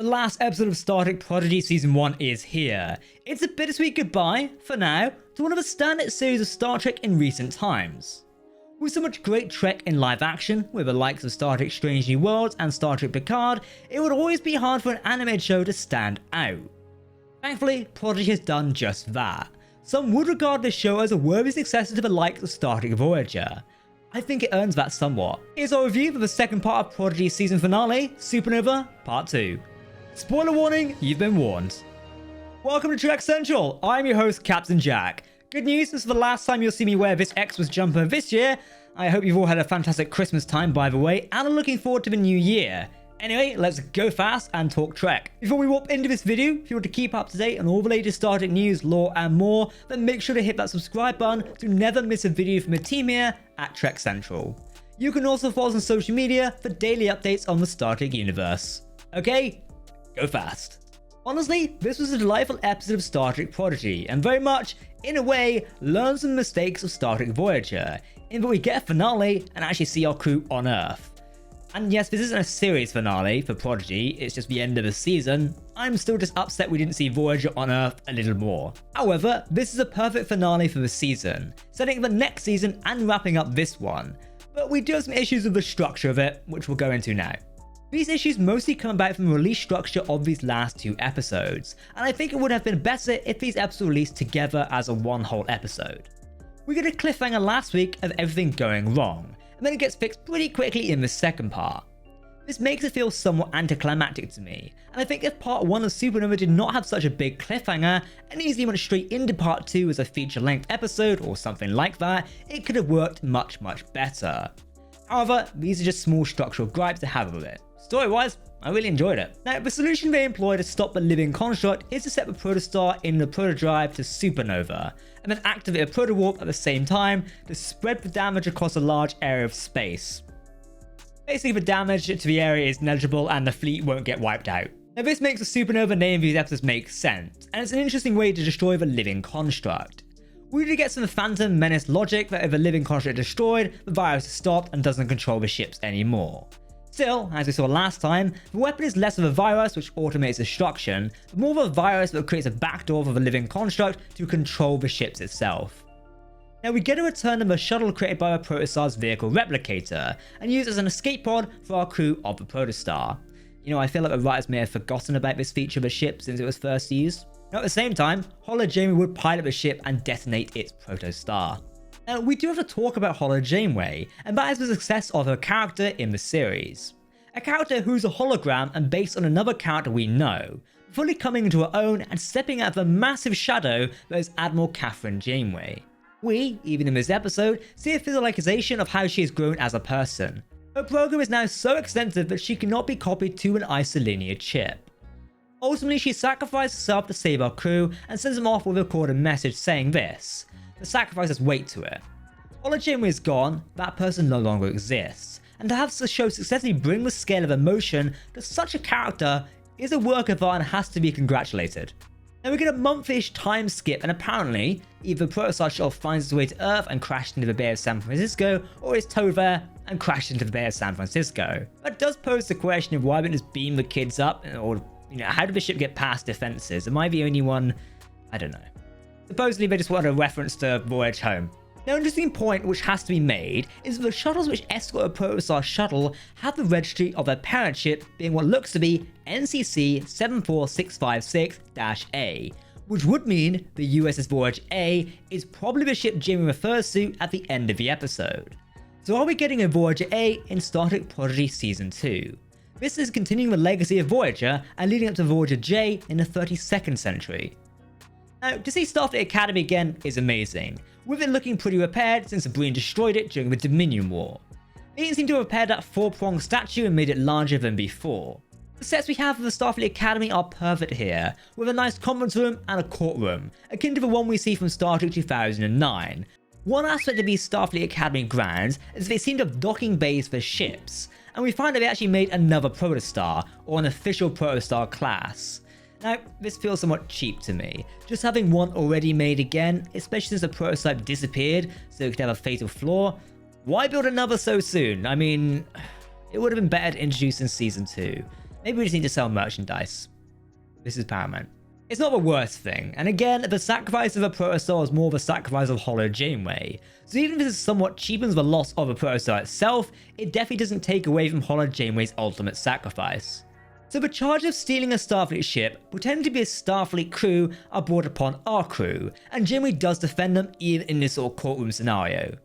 The last episode of Star Trek Prodigy Season 1 is here. It's a bittersweet goodbye, for now, to one of the standout series of Star Trek in recent times. With so much great Trek in live action, with the likes of Star Trek Strange New Worlds and Star Trek Picard, it would always be hard for an animated show to stand out. Thankfully, Prodigy has done just that. Some would regard this show as a worthy successor to the likes of Star Trek Voyager. I think it earns that somewhat. Here's our review for the second part of Prodigy's season finale, Supernova Part 2. Spoiler warning, you've been warned. Welcome to Trek Central, I'm your host Captain Jack. Good news, this is the last time you'll see me wear this Xmas jumper this year. I hope you've all had a fantastic Christmas time by the way, and are looking forward to the new year. Anyway, let's go fast and talk Trek. Before we warp into this video, if you want to keep up to date on all the latest Star Trek news, lore and more, then make sure to hit that subscribe button to never miss a video from the team here at Trek Central. You can also follow us on social media for daily updates on the Star Trek universe. Okay, go fast. Honestly, this was a delightful episode of Star Trek Prodigy, and very much, in a way, learns from the mistakes of Star Trek Voyager, in that we get a finale and actually see our crew on Earth. And yes, this isn't a series finale for Prodigy, it's just the end of the season. I'm still just upset we didn't see Voyager on Earth a little more. However, this is a perfect finale for the season, setting the next season and wrapping up this one. But we do have some issues with the structure of it, which we'll go into now. These issues mostly come about from the release structure of these last two episodes, and I think it would have been better if these episodes were released together as a one whole episode. We got a cliffhanger last week of everything going wrong, and then it gets fixed pretty quickly in the second part. This makes it feel somewhat anticlimactic to me, and I think if part 1 of Supernova did not have such a big cliffhanger and easily went straight into part 2 as a feature-length episode or something like that, it could have worked much better. However, these are just small structural gripes to have with it. Story-wise, I really enjoyed it. Now, the solution they employ to stop the living construct is to set the protostar in the protodrive to supernova, and then activate a protowarp at the same time to spread the damage across a large area of space. Basically, the damage to the area is negligible and the fleet won't get wiped out. Now, this makes the supernova name of these episodes make sense, and it's an interesting way to destroy the living construct. We do get some Phantom Menace logic that if the living construct is destroyed, the virus is stopped and doesn't control the ships anymore. Still, as we saw last time, the weapon is less of a virus which automates destruction, but more of a virus that creates a backdoor for the living construct to control the ships itself. Now we get a return of the shuttle created by the protostar's vehicle replicator, and used as an escape pod for our crew of the protostar. You know, I feel like the writers may have forgotten about this feature of the ship since it was first used. Now at the same time, HOLO Janeway would pilot the ship and detonate its protostar. Now, we do have to talk about HOLO Janeway, and that is the success of her character in the series. A character who's a hologram and based on another character we know, fully coming into her own and stepping out of the massive shadow that is Admiral Catherine Janeway. We, even in this episode, see a visualization of how she has grown as a person. Her program is now so extensive that she cannot be copied to an isolinear chip. Ultimately, she sacrifices herself to save our crew and sends them off with a recorded message saying this: the sacrifice has weight to it. HOLO Janeway is gone, that person no longer exists, and to have the show successfully bring the scale of emotion to such a character is a work of art and has to be congratulated. Now we get a month-ish time skip, and apparently, either the protostar shuttle finds its way to Earth and crashed into the Bay of San Francisco, or is towed there and crashed into the Bay of San Francisco. That does pose the question of why we didn't just beam the kids up, or how did the ship get past defenses? Am I the only one? I don't know. Supposedly they just wanted a reference to Voyage Home. Now, an interesting point which has to be made is that the shuttles which escort a protostar shuttle have the registry of their parent ship being what looks to be NCC 74656-A, which would mean the USS Voyager-A is probably the ship Jimmy refers to at the end of the episode. So are we getting a Voyager-A in Star Trek Prodigy Season 2? This is continuing the legacy of Voyager and leading up to Voyager-J in the 32nd century. Now, to see Starfleet Academy again is amazing, with it looking pretty repaired since the Breen destroyed it during the Dominion War. They even seem to have repaired that 4-pronged statue and made it larger than before. The sets we have for the Starfleet Academy are perfect here, with a nice conference room and a courtroom, akin to the one we see from Star Trek 2009. One aspect of these Starfleet Academy grounds is they seem to have docking bays for ships, and we find that they actually made another protostar, or an official protostar class. Now, this feels somewhat cheap to me, just having one already made again, especially since the prototype disappeared so it could have a fatal flaw. Why build another so soon? I mean, it would have been better to introduce in Season 2. Maybe we just need to sell merchandise. This is paramount. It's not the worst thing, and again, the sacrifice of a protostar is more of a sacrifice of HOLO Janeway. So even if this somewhat cheapens the loss of a protostar itself, it definitely doesn't take away from HOLO Janeway's ultimate sacrifice. So the charge of stealing a Starfleet ship, pretending to be a Starfleet crew, are brought upon our crew, and Janeway does defend them even in this sort of courtroom scenario.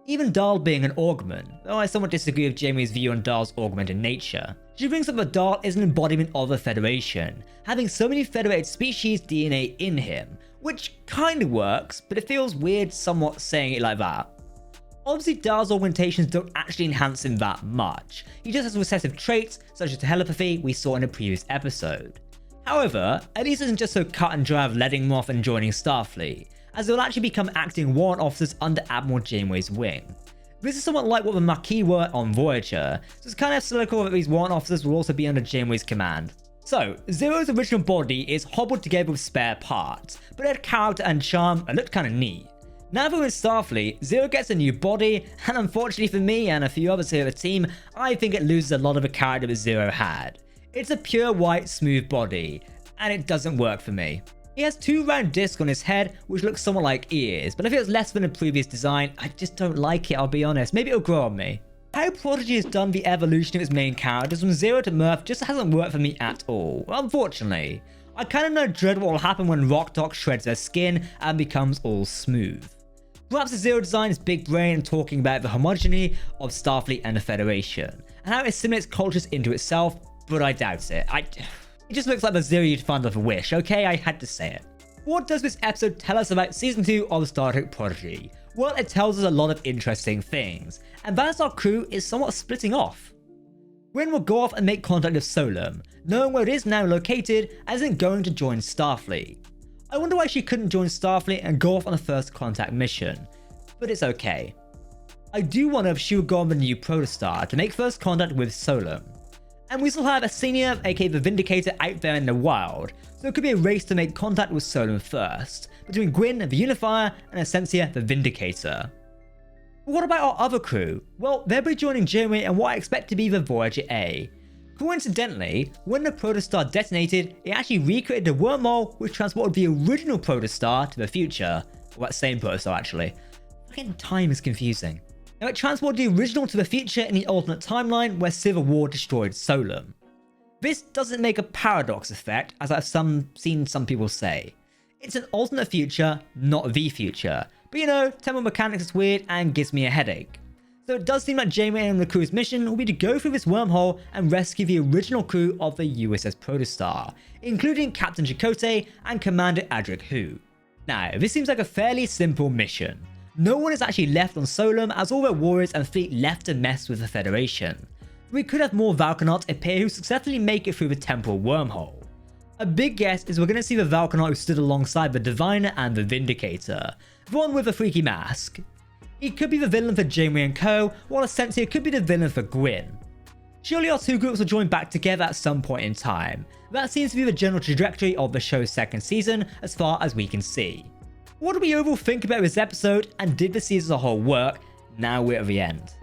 Even Dahl being an augment, though I somewhat disagree with Janeway's view on Dahl's augmented nature. She brings up that Dahl is an embodiment of the Federation, having so many Federated species DNA in him, which kinda works, but it feels weird somewhat saying it like that. Obviously Dahl's augmentations don't actually enhance him that much, he just has recessive traits such as telepathy we saw in a previous episode. However, at least isn't just so cut and dry of letting him off and joining Starfleet, as they will actually become acting warrant officers under Admiral Janeway's wing. This is somewhat like what the Maquis were on Voyager, so it's kind of cynical that these warrant officers will also be under Janeway's command. So, Zero's original body is hobbled together with spare parts, but it had character and charm and looked kinda neat. Now that we're in Starfleet, Zero gets a new body, and unfortunately for me and a few others here at the team, I think it loses a lot of the character that Zero had. It's a pure white, smooth body, and it doesn't work for me. He has 2 round discs on his head, which looks somewhat like ears, but if it was less than the previous design, I just don't like it, I'll be honest. Maybe it'll grow on me. How Prodigy has done the evolution of its main characters from Zero to Murph just hasn't worked for me at all, unfortunately. I kinda know dread what will happen when Rock Doc shreds their skin and becomes all smooth. Perhaps the Zero design is big brain and talking about the homogeneity of Starfleet and the Federation, and how it assimilates cultures into itself, but I doubt it. It just looks like the Zero you'd find of a wish, okay? I had to say it. What does this episode tell us about Season 2 of Star Trek Prodigy? Well, it tells us a lot of interesting things, and that our crew is somewhat splitting off. Gwyn will go off and make contact with Solum, knowing where it is now located, as in going to join Starfleet. I wonder why she couldn't join Starfleet and go off on a first contact mission, but it's okay. I do wonder if she would go on the new protostar to make first contact with Solum. And we still have a senior, aka the Vindicator, out there in the wild, so it could be a race to make contact with Solum first, between Gwyn, the Unifier, and Essentia, the Vindicator. But what about our other crew? Well, they'll be joining Janeway and what I expect to be the Voyager-A. Coincidentally, when the protostar detonated, it actually recreated a wormhole which transported the original protostar to the future. Well, that same protostar actually. Fucking time is confusing. Now it transported the original to the future in the alternate timeline where Civil War destroyed Solum. This doesn't make a paradox effect, as I've seen some people say. It's an alternate future, not the future. But you know, temporal mechanics is weird and gives me a headache. So it does seem like Janeway and the crew's mission will be to go through this wormhole and rescue the original crew of the USS Protostar, including Captain Chakotay and Commander Adric Hu. Now, this seems like a fairly simple mission. No one is actually left on Solum as all their warriors and fleet left to mess with the Federation. We could have more Valkanauts appear who successfully make it through the temporal wormhole. A big guess is we're going to see the Valkanaut who stood alongside the Diviner and the Vindicator, the one with a freaky mask. He could be the villain for Janeway and co, while Essentia could be the villain for Gwyn. Surely our 2 groups will join back together at some point in time. That seems to be the general trajectory of the show's 2nd season as far as we can see. What do we overall think about this episode, and did the season as a whole work? Now we're at the end.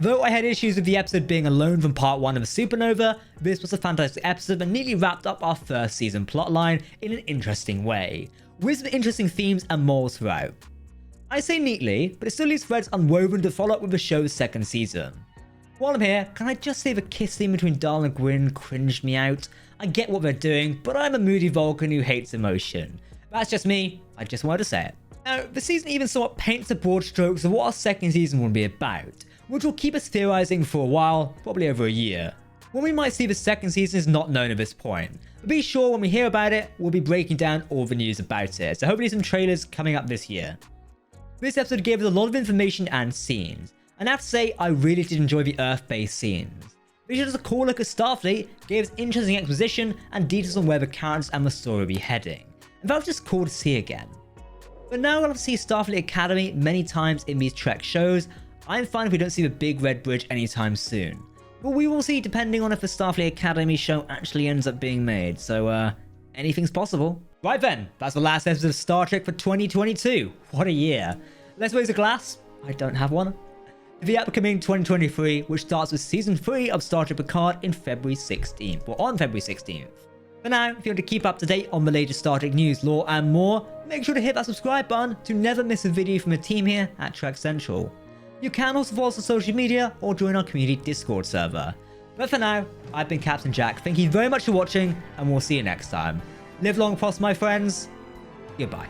Though I had issues with the episode being alone from part 1 of the Supernova, this was a fantastic episode that neatly wrapped up our 1st season plotline in an interesting way, with some interesting themes and morals throughout. I say neatly, but it still leaves threads unwoven to follow up with the show's 2nd season. While I'm here, can I just say the kiss scene between Dahl and Gwyn cringed me out? I get what they're doing, but I'm a moody Vulcan who hates emotion. That's just me, I just wanted to say it. Now, the season even somewhat paints the broad strokes of what our 2nd season will be about, which will keep us theorizing for a while, probably over a year. When we might see the 2nd season is not known at this point, but be sure when we hear about it, we'll be breaking down all the news about it, so hopefully some trailers coming up this year. This episode gave us a lot of information and scenes, and I have to say I really did enjoy the Earth-based scenes. This showed us a cool look at Starfleet, gave us interesting exposition and details on where the characters and the story will be heading, and that was just cool to see again. But now we'll have to see Starfleet Academy many times in these Trek shows. I'm fine if we don't see the big red bridge anytime soon, but we will see depending on if the Starfleet Academy show actually ends up being made, so anything's possible. Right then, that's the last episode of Star Trek for 2022. What a year. Let's raise a glass. I don't have one. the upcoming 2023, which starts with Season 3 of Star Trek Picard in February 16th, or on February 16th. For now, if you want to keep up to date on the latest Star Trek news, lore, and more, make sure to hit that subscribe button to never miss a video from the team here at Trek Central. You can also follow us on social media or join our community Discord server. But for now, I've been Captain Jack. Thank you very much for watching, and we'll see you next time. Live long, prosper, my friends. Goodbye.